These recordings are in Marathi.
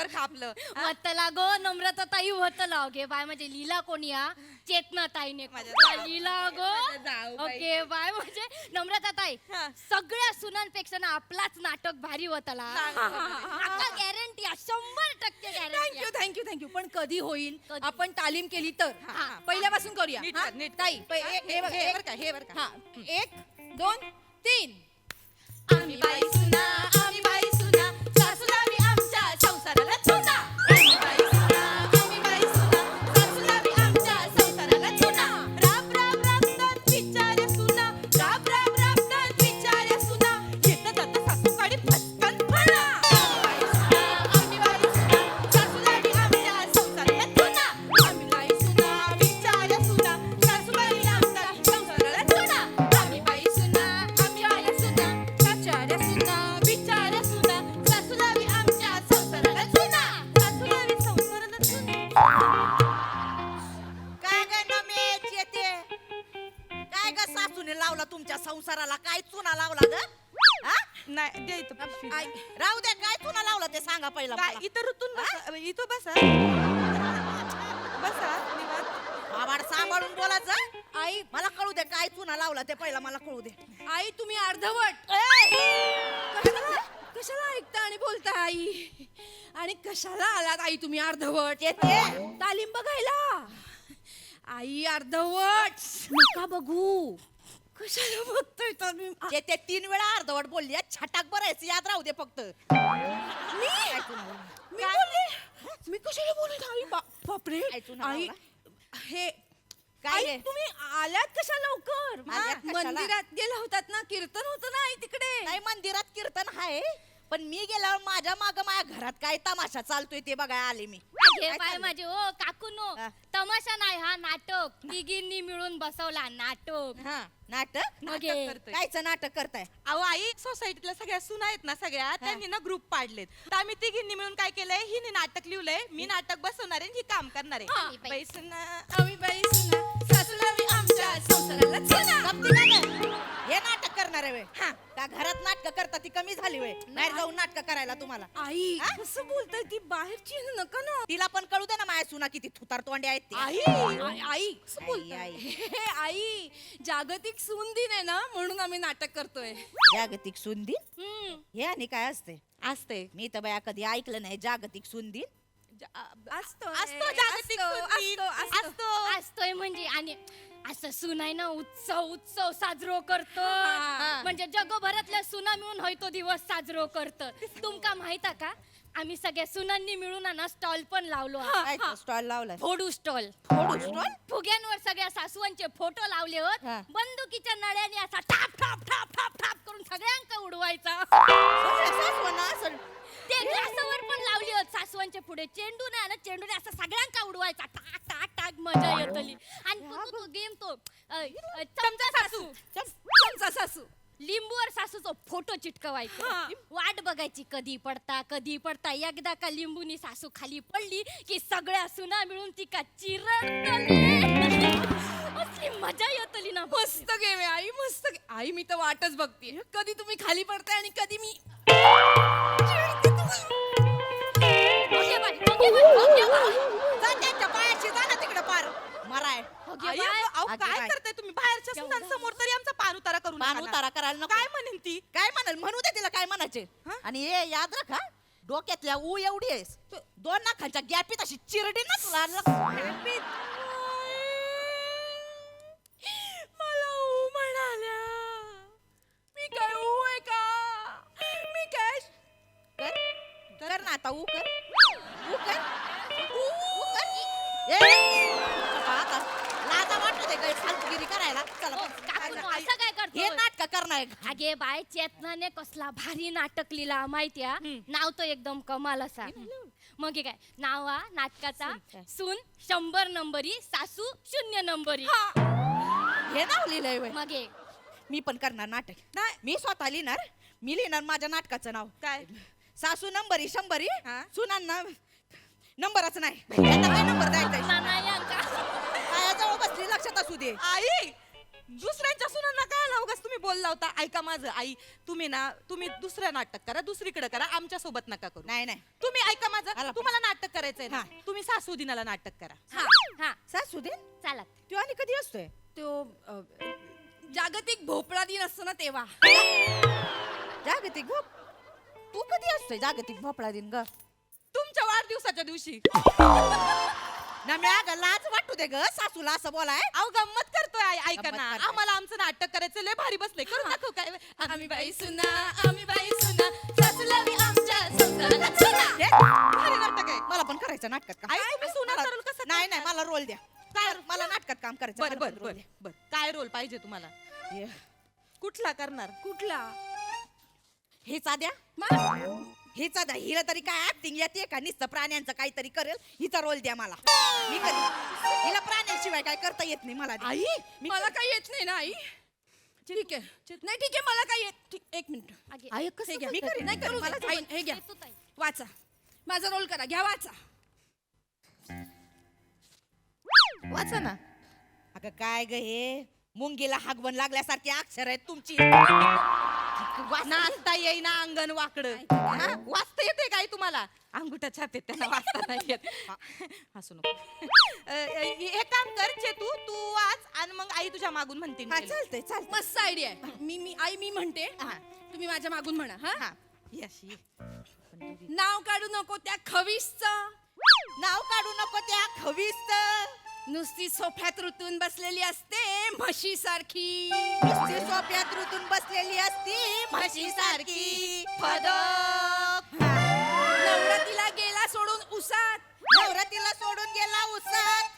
बर का आपलं. मतला गो नम्रता ताई होतला ओके बाय म्हणजे लीला कोणी हा चेतना ताईने लीला गो ओके बाय म्हणजे नम्रता ताई सगळ्या सुनांपेक्षा ना आपलाच नाटक भारी होतला आता गॅरंटी 100% गॅरंटी. थँक्यू पण कधी होईल आपण तालीम केली तर पहिल्यापासून करूया ताई हे बर का 1 2 3 आम्ही बाई सुना आम्ही बाई सुना सासूलावी आमच्या संसाराला चुना. आम्ही बाई सुना सासूलावी आमच्या संसाराला चुना. राब राब राबतात बिचाऱ्या सुना राब राब राबतात बिचाऱ्या सुना येतं जातं सासूकडे पटकन फणा. आम्ही बाई सुना सासूलावी आमच्या संसाराला चुना. आम्ही बाई सुना बिचाऱ्या सुना सासूबाई आमच्या संसाराला चुना. आम्ही बाई सुना आम्ही बाई सुना बिचाऱ्या सुना बिचाऱ्या सुना सासूलावी आमच्या संसाराला चुना. सासूलावी संसाराला चुना. काय ग नमेच येते काय ग सासूने लावला तुमच्या संसाराला काय चुना लावला ग हा? नाही दे इथं पिशवी. आई, राहू दे काय चुना लावला ते सांगा पहिला काय मला. इथं रुतून बसा इथं बसा बसा निवांत. आवाड सांभाळून बोलायचं आई मला कळू दे काय चुना लावला ते पहिला मला कळू दे. आई तुम्ही अर्धवट कशाला ऐकता आणि बोलता आई आणि कशाला आलात आई तुम्ही अर्धवट येते तालीम बघायला आई अर्धवट नका बघू कशाला बघतोय तालीम येते 3 वेळा अर्धवट बोलली छटाक बरायचं याद राहू दे फक्त. मी बोलले मी कशाला बोलत आई बापरे काय चुना आई लावला? हे काय आई रे? तुम्ही आल्यात कशा लवकर आल्यात कशाला? मंदिरात गेला होतात ना कीर्तन होतं ना आई तिकडे नाही मंदिरात कीर्तन आहे पण मी गेल्यावर माझ्या माझ्या घरात काय तमाशा चालतोय ते बघायला आले मी. घे बाय माझे ओ काकूनो हा. तमाशा नाही हा नाटक तिघींनी मिळून बसवला नाटक. हा नाटक मग नाटक करतोय. कायचं नाटक करताय. अहो आई सोसायटीतल्या सगळ्या सुना आहेत ना सगळ्या त्यांनी ना ग्रुप पाडलेत तर आम्ही तिघींनी मिळून काय केलंय हिने नाटक लिहिलंय मी नाटक बसवणार आहे आणि ही काम करणार हा. आहे. बाई सुना आम्ही बाई सुना सासूलावी आमच्या संसाराला चुना. गप्ती का गं? हे नाटक करणार आहे वे का घरात नाटक करता ती कमी झाली वे बाहेर जाऊन नाटक करायला तुम्हाला. आई कसं बोलताय ती बाहेरची नका ना तिला पण कळू दे ना माझ्या सुना किती थुतार तोंडे आहेत ते. आई कसं आई, बोलताय आई. हे, आई जागतिक सून दिन आहे ना म्हणून आम्ही नाटक करतोय जागतिक सून दिन हे आणि काय असते असते मी तर बाया कधी ऐकलं नाही जागतिक सून दिन. असतो असतो जागतिक सुन दिन. असतो असतोय म्हणजे आणि असं सुनाय ना उत्सव साजरो करतो हा. म्हणजे जगभरातल्या सुना मिळून होय तो दिवस साजरो करत. तुमका माहित आहे का आम्ही सगळ्या सुनांनी मिळून ना स्टॉल पण लावलो काय स्टॉल लावलाय फोडू स्टॉल फोडू स्टॉल. फुग्यांवर सगळ्या सासवांचे फोटो लावले होत हा. बंदुकीच्या नळ्याने असा top top top top top करून सगळ्यांका उडवायचा. ते ग्लासावर पण लावली होत सासवांच्या पुढे चेंडू नाही ना चेंडूने असं सगळ्यांका उडवायचा टाक टाक टाक मजा येतली. आणि तो गेम तो चमचा सासू चमचा सासू लिंबूवर सासूचा फोटो चिटकवायचा वाट बघायची कधी पडता एकदा का लिंबूनी सासू खाली पडली की सगळ्या सुना मिळून ती का चिरडतली. असली मजा येतली ना. मस्त गेम आहे आई मस्त आई मी तर वाटच बघते कधी तुम्ही खाली पडताय आणि कधी मी okay bye, okay bye, okay bye. जा त्यांच्या पायाशी जा ना तिकडे पार मराय. Okay I, bye. अहो आगे काय बाय. करताय तुम्ही बाहेरच्या सुनांसमोर तरी आमचा पान उतारा करू पान नका ना. उतारा करायला नको. काय म्हणेन ती काय म्हणाल म्हणू दे तिला काय म्हणायचे. आणि हे याद राखा डोक्यातल्या ऊ एवढी आहेस 2 नाखांच्या गॅपीत अशी चिरडी ना तुला मला ऊ म्हणाल्या मी काय ऊ आहे का मी काय कर ना आता ऊ कर ऊ कर ऊ कर. ए, आता लाजा वाटू दे काय फालतूगिरी करायला. चला ओ, बस. काकूनो, असं काय हे करतो नाटक करणार अगे बाय चेतनाने कसला भारी नाटक लिहिला माहितीया नाव तो एकदम कमाल असा. मग हे काय नाव हा नाटकाचा सून 100 नंबरी सासू 0 नंबरी. हे नाव लिहिलंय व्हय. मग हे मी पण करणार नाटक. नाही मी स्वतः लिहिणार मी लिहिणार माझ्या नाटकाचं नाव काय सासू नंबरी 100 हा? सुनांना नंबरच नाही यांना काय नंबर द्यायचा नानायांका पायाजवळ बसली लक्षात असू दे. आई दुसऱ्यांच्या सुनांना काय लावगास तुम्ही बोलला होता ऐका माझं आई, तुम्ही दुसरं नाटक करा, दुसरीकडे करा, आमच्या सोबत नका करू. नाही नाही तुम्ही ऐका माझं, आला. तुम्हाला नाटक करायचंय ना, हा. तुम्ही सासू दिनाला नाटक करा. हा हा सासू दे चालत. तो आणि कधी असतोय तो जागतिक भोपळा दिन असतो ना तेव्हा. जागतिक भोप तू कधी असतोय जागतिक भोपळा दिन ग तुमच्या वाढदिवसाच्या दिवशी. ना मी अगं लाज वाटू दे ग सासूला असं बोलाय अहो गंमत करतोय आई, ऐका गंमत ना, करतोय. आम्हाला आमचं नाटक करायचं लय भारी बसले, करून दाखव काय. आम्ही बाई सुना, आम्ही बाई सुना, सासूला मी आमच्या संसाराला चुना. हे? भारी नाटक आहे. मला पण करायचं नाटकात का आई, तुम्ही सुना मला- करून कसं नाही करणार? नाही मला रोल द्या काय मला नाटकात काम करायचं बर मला बर पण बर रोल द्या. बर, काय रोल पाहिजे तुम्हाला? ये. कुठला करणार? कुठला? हेचा द्या हिचा द्या हिला तरी काय ऍक्टिंग येते का नुसतं प्राण्यांचं काहीतरी करेल हिचा रोल द्या मला मी कधी हिला प्राण्यांशिवाय काय करता येत नाही मला द्या. आई मला काही येत नाही ना आई. ठीक आहे नाही ठीक आहे मला काही येत एक मिनिट. आगे. आई कसं हे घ्या. मी करीन नाही करू मला दे. आई, हे घ्या येतो ताई. वाचा माझा रोल करा घ्या वाचा. वाचा ना अगं काय ग हे मुंगीला हागवण लागल्यासारखी अक्षर आहेत तुमची नाचता येईना अंगण वाकडं. हा? वाचता येते काय तुम्हाला? अंगुठा छाप येत त्यांना, वाचता नाही येत. हसू नको. हे काम कर तू तू वाच आणि मग आई तुझ्या मागून म्हणते. हा चालतंय चालतंय मस्त आयडिया आहे. मी म्हणते हा. तुम्ही माझ्या मागून म्हणा हा. हा यश ये. नाव काढू नको त्या खवीसचं, नाव काढू नको त्या खवीसचं नुसती सोफ्यात रुतून बसलेली असते म्हशी सारखी. नुसती सोप्यात ऋतून बसलेली असती म्हशी सारखी फदक नवरातीला गेला सोडून उसात, नवरातीला सोडून गेला उसात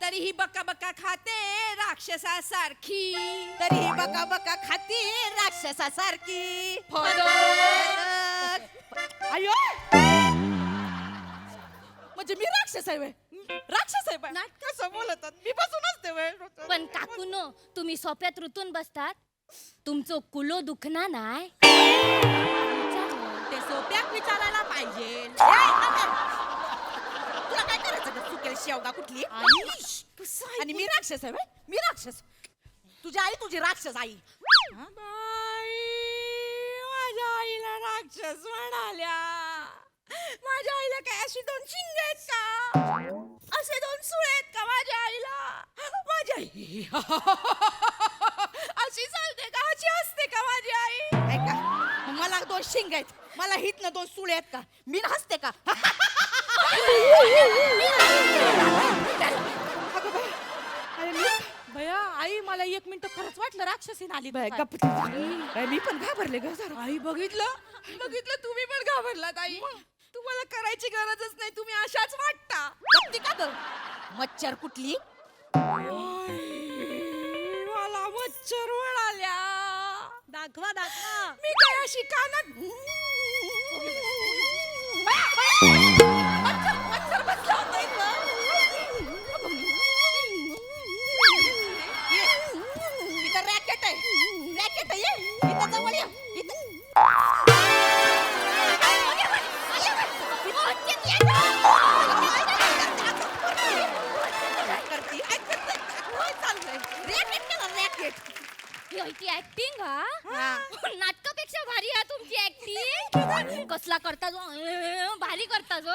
तरीही बका बका खाते राक्षसासारखी. तरीही बका बका खाती राक्षसासारखी फदक. अयो म्हणजे मी राक्षस आहे व्हय? राक्षस आहे पण कसं बोलतात, मी बसूनच ते पण काकूनो तुम्ही सोप्यात ऋतून बसतात, तुमचं कुलो दुखना नाय. ते सोप्यात विचारायला पाहिजे. तुला काय करायचं ग चुकेल शेवगा कुठली आणि मी राक्षस आहे व्हय? मी राक्षस तुझी आई तुझी राक्षस आई माझ्या आईला राक्षस म्हणाल्या. माझ्या आईला काय अशी दोन शिंग आहेत का? असे दोन सुळे आहेत का माझ्या आईला? माझी आई अशी चालते का? अशी असते का माझी आई? ऐका मग मला दोन शिंग आहेत मला हितनं दोन सुळे आहेत का मी हसते का अगं बाई, अरे मी भया आई, मला 1 मिनिट खरंच वाटलं राक्षसीन आली. बाई, गप्प तू. बाई, मी पण घाबरले ग जरा आई बघितलं तुम्ही पण घाबरलात आई. तुम्हाला करायची गरजच नाही, तुम्ही अशाच वाटता. गप्पी का ग मच्छर कुठली मला मच्छर म्हणाल्या. दाखवा दाखवा. मी काय अशी कानात मच्छर बसला होता इथं. ये, इथं रॅकेट आहे ये इथं जवळ ये इथं करती काय चाललंय रॅकेट केलं रॅकेट ती ऍक्टिंग हा हा. नाटकापेक्षा भारी आहे तुमची ऍक्टिंग. कसला करता जो भारी करता जो.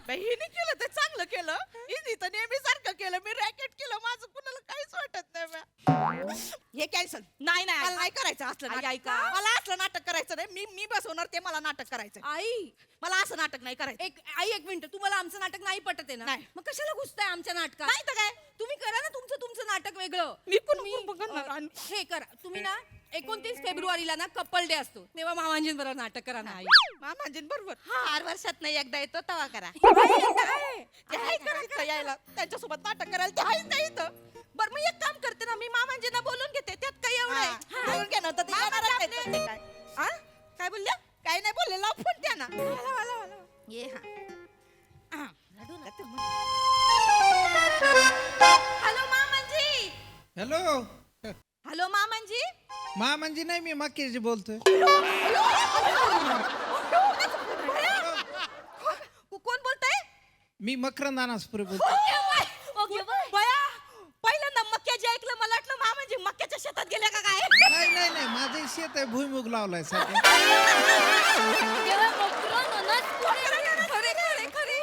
हिने केलं ते चांगलं केलं हिने तर नेहमी सारखं केलं मी रॅकेट केलं माझं कुणाला काहीच वाटत नाही बा. हे कॅन्सल नाही मला नाही नाही करायचं असलं आई, नाटक. ऐका. मला असलं नाटक करायचं नाही मी बसवणार ते मला नाटक करायचं आई मला असं नाटक नाही करायचं एक मिनिट तुम्हाला आमचं नाटक नाही पटत आहे ना? नाही. मग कशाला घुसताय आमच्या नाटकात? नाही तर काय तुम्ही करा ना तुमचं नाटक वेगळं. मी पण तुम्ही, बघणार आणि- हे करा तुम्ही ना 29 फेब्रुवारीला ना कपल डे असतो तेव्हा मामांजींबरोबर नाटक करा ना. मामांजीन बरोबर 4 वर्षात नाही एकदा येतो तेव्हा करा. ते आहे करायचं यायला त्यांच्यासोबत नाटक करायला ते आहेच नाही इथं बरं मग एक काम करते ना, मी मामांजींना बोलून घेते, त्यात काही एवढं आहे. हा, बोलून घे ना, तर ते येणारच आहेत तर ते काय. हा? काय बोलल्या? काय नाही बोलले लाव फोन द्या ना ये हा. हॅलो मामांजी. हॅलो हॅलो मामांजी. म्हणजे नाही मी मक्याची बोलतोय. कोण बोलतंय? मी मकरंद अनासपुरे बोलतोय. Okay bye. बया, पहिल्यांदा मक्याची ऐकलं, मला वाटलं मामांजी मक्याच्या शेतात गेल्या का काय. नाही माझं शेत वाटतंय भुईमुग लावलाय सध्या. तेव्हा मकर नणस पुढे. खरे खरे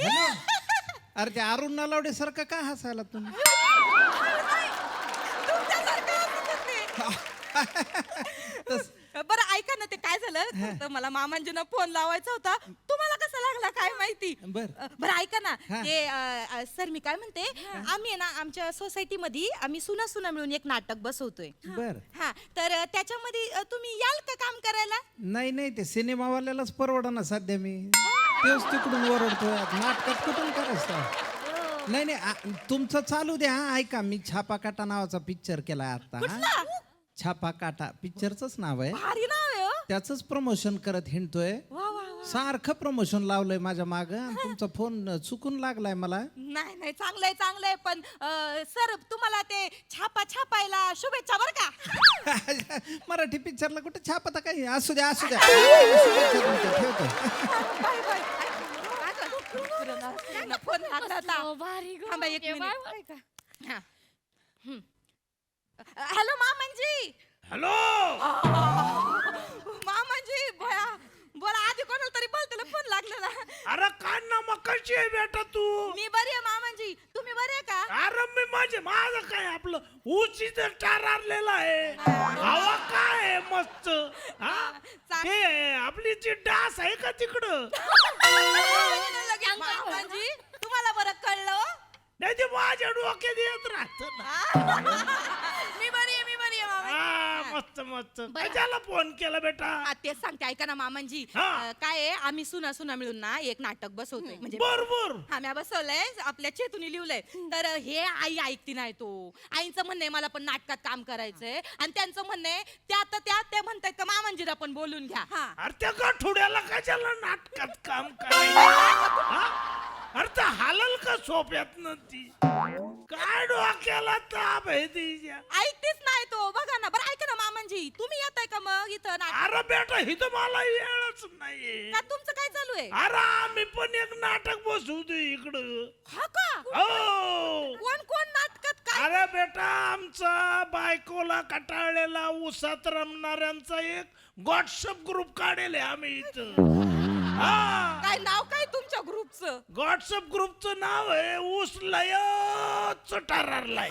हॅलो अरे ते अरुण नलावडे सारखं का हसायला तुम्ही? तस- बरं ऐका ना, ते काय झालं तर मला मामांजींना फोन लावायचा होता, तुम्हाला कसा लागला काय माहिती. बर. बरं ऐका ना, हा. ते सर मी काय म्हणते, आम्ही आहे ना आमच्या सोसायटीमध्ये आम्ही सुना सुना मिळून एक नाटक बसवतोय. बर. हा तर त्याच्यामध्ये तुम्ही याल का काम करायला? नाही नाही ते सिनेमावाल्यालाच परवडा ना सध्या मी तेच तिकडून ओरडतोय नाटकात कुठून करायचं. नाही नाही तुमचं चालू द्या. हा ऐका मी छापा काटा नावाचा पिक्चर केलाय आता. हा? छापा काटा पिक्चरच नाव आहे. भारी नाव आहे हो. त्याच प्रमोशन करत हिंडतोय. वा वा. सारखं प्रमोशन लावलंय माझ्या माग. तुमचा फोन चुकून लागलाय मला. नाही नाही चांगलंय पण सर तुम्हाला ते छापायला शुभेच्छा बर का. मराठी पिक्चरला कुठे छापता काही असू द्या शुभेच्छा तुमच्या. ठेवतो. Bye bye. फोन लागला होता. हो, भारी गं. थांबा एक ओके, मिनिट. Bye, bye. हा. हॅलो मामांजी. हॅलो मामांजी बोला आधी कोणाला तरी बोलतेला फोन लागलेला. अरे काय ना मग कशी आहे बेटा तू? मी बरी आहे मामांजी, तुम्ही बरे आहे का? अरे मी माझं काय आपलं ऊस इथं टारलेला आहे. हवा काय आहे मस्त. हा ते आपली जी डास आहे का तिकडं? मामांजी तुम्हाला बरं कळलं हो? नाही ते माझ्या डोक्यात येत राहत ना. मी बरी आहे मामांजी. मस्त कशाला फोन केला बेटा? तेच सांगते ऐका ना मामांजी. हा. काय आहे आम्ही सुना सुना मिळून ना एक नाटक बसवतोय. म्हणजे बरोबर. हा मी बसवलंय आपल्या चेतुनी लिहिलंय. तर हे आई ऐकती नाही तो. आईचं म्हणणं आहे मला पण नाटकात काम करायचंय आणि त्यांचं म्हणणं आहे ते म्हणतायत का मामांजीला पण बोलून घ्या. अरे त्या गाठोड्याला कशाला नाटकात काम करायचं? हा? अरे तर हालल का सोप्यात ती? काय डोक्याला ताप आहे तिच्या? ऐकतेच नाही तो. बघा ना. बरं ऐका ना मामांजी तुम्ही येताय का मग इथं नाटक? अरे बेटा इथं मला वेळच नाहीये. का तुमचं काय चालू आहे? अरे आम्ही पण एक नाटक बसवतो इकडं. हा का? हो. कोण नाटकात काय? अरे बेटा आमचा बायकोला कटाळलेला उसात रमणाऱ्यांचा एक व्हॉट्सअप ग्रुप काढेल आम्ही इथं. हा काय नाव काय तुमच्या ग्रुपचं? व्हॉट्सअप ग्रुपचं नाव आहे ऊस लय चटारलाय.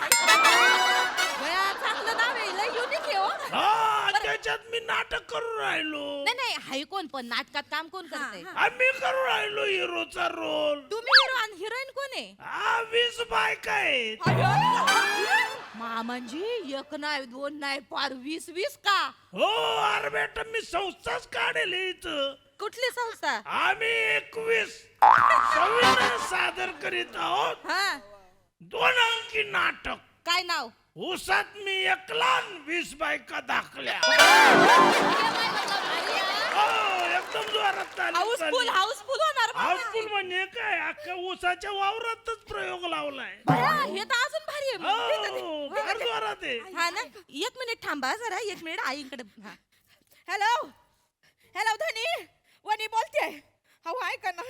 चांगलं नाव आहे. लय युनिक आहे हो. हा त्याच्यात मी नाटक करून राहिलो. नाही हाय कोण पण नाटकात काम कोण करतंय? आम्ही करून राहिलो हिरोचा रोल. तुम्ही हिरो आणि हिरोईन कोण आहे? 20 बायका आहेत. मामांजी एक नाही दोन नाही पार 20 का? हो अरे बेटा मी संस्थाच काढेल इथं. कुठली संस्था? आम्ही 21 संविधान सादर करीत आहोत. हा 2 अंकी नाटक. काय नाव? ऊसात मी एकला 20 बायका दाखल्या. हो एकदम जोरात चालू. हाऊसफुल होणार हाऊसफुल म्हणजे काय अख्ख्या ऊसाच्या वावरातच प्रयोग लावलाय. हे तर अजून भारी आहे. हो फार जोरात आहे. हा ना. 1 मिनिट थांबा जरा. 1 मिनिट आईकडे. हॅलो धनी वनी बोलते. हो ऐका ना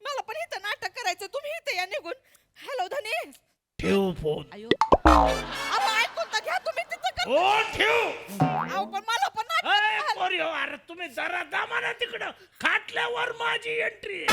मला पण इथं नाटक करायचं. तुम्ही इथं या निघून. हॅलो धनी. ठेव फोन. अयो अहो ऐकून तर घ्या तुम्ही तिथं कर. हो ठेव. अहो पण मला पण नाटक पोरी हो, अरे तुम्ही जरा दामा ना तिकडं. खाटल्यावर माझी एंट्री.